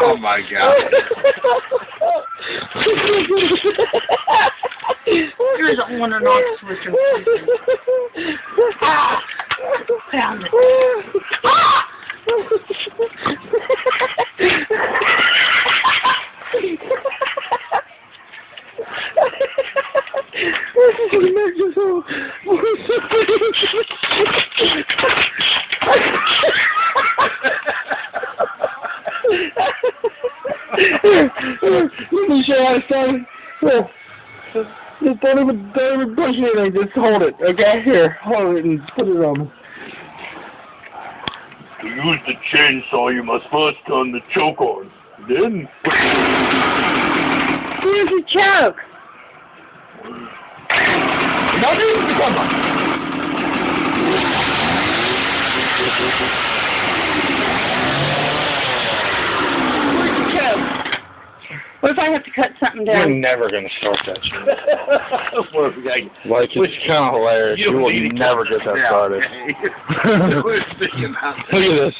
Oh my God. There's a on and off switch. Ah! Found it. Ah! Let me show you how to start it. Here. Just don't even push anything. Just hold it, okay? Here, hold it and put it on. To use the chainsaw, you must first turn the choke on. Then... Here's the choke. Now use the cover. Where's the choke? What if I have to cut something You're down? never going to start that shit. Like, it's kind of hilarious. You will never get that started. Look at this.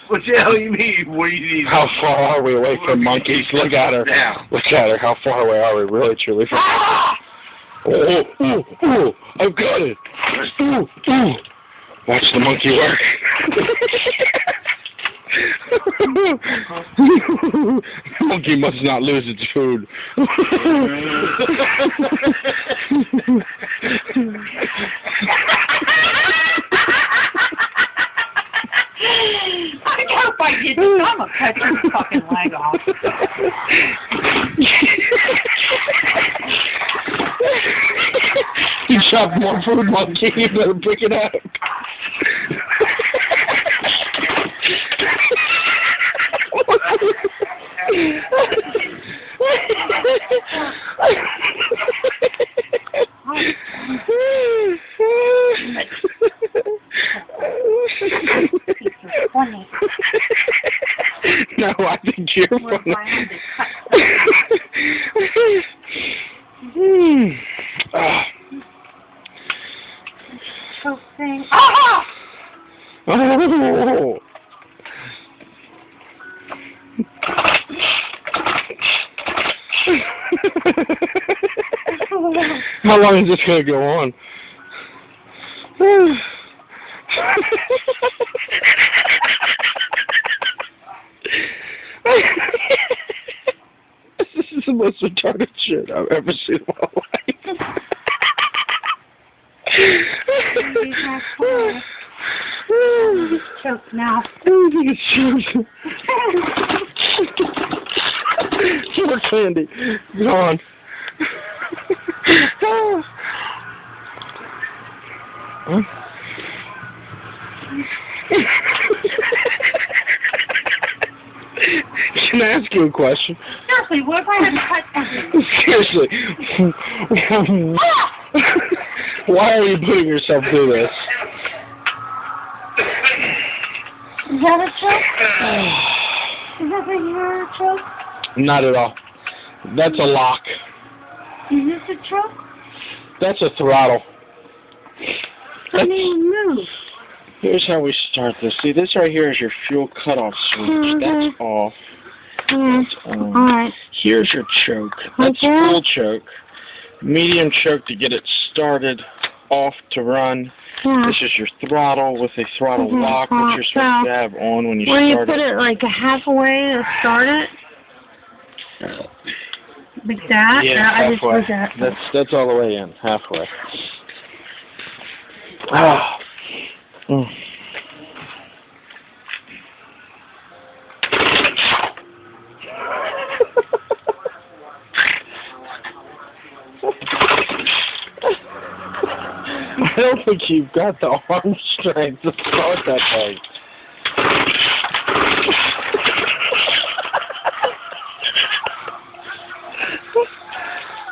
What the hell you mean? What do you need? How far are we away from monkeys? Look at her. Look at her. How far away are we really, truly from? Oh, I've got it. Watch the monkey work. Monkey must not lose its food. I hope I get this. I'm gonna cut your fucking leg off. You chop more food, monkey. You better pick it up. No, I think you're funny. So thing. Ah! Oh. How long is this going to go on? This is the most retarded shit I've ever seen in my life. He's choked now. I think it's choked. More candy. Gone. Huh? Can I ask you a question? Seriously, what if I had to cut something? Seriously. Why are you putting yourself through this? Is that a choke? Is that a choke? Not at all. That's a lock. Is this a choke? That's a throttle. How do you move? Here's how we start this. See, this right here is your fuel cutoff switch. That's off. That's on. Alright. Here's your choke. That's full choke. Medium choke to get it started. Off to run. This is your throttle with a throttle lock, which you're supposed to have on when you start it. Where you put it like halfway to start it? Like that? Yeah, I just halfway. put that. That's all the way in, halfway. Oh. Mm. I don't think you've got the arm strength to start that thing.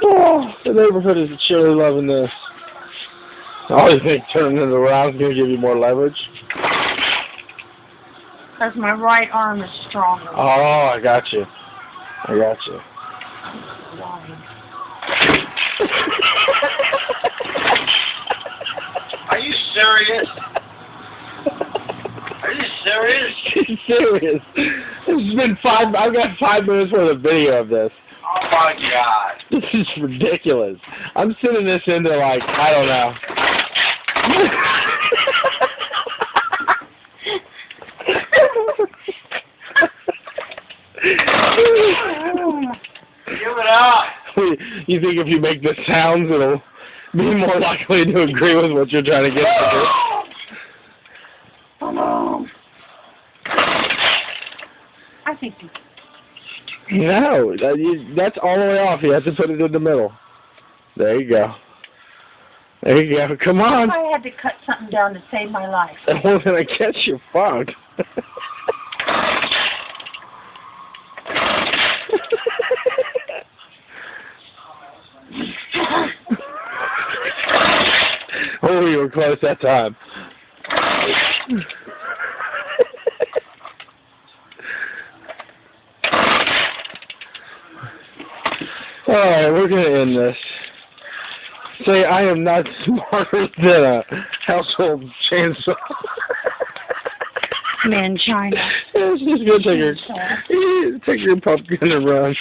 Oh, the neighborhood is surely loving this. I always think turning it around is going to give you more leverage. Because my right arm is stronger. Oh, I got you. I got you. Are you serious? serious. It's been I've got 5 minutes worth of video of this. Oh my God. This is ridiculous. I'm sending this into like, I don't know. Give it up. You think if you make the sounds, it'll be more likely to agree with what you're trying to get to do? I think No, that's all the way off. You have to put it in the middle. There you go. There you go. Come on. I had to cut something down to save my life. Well, then I guess you're fucked. Oh, you were close that time. Alright, we're going to end this. Say, I am not smarter than a household chainsaw. Man, China. Just go take your pumpkin and run.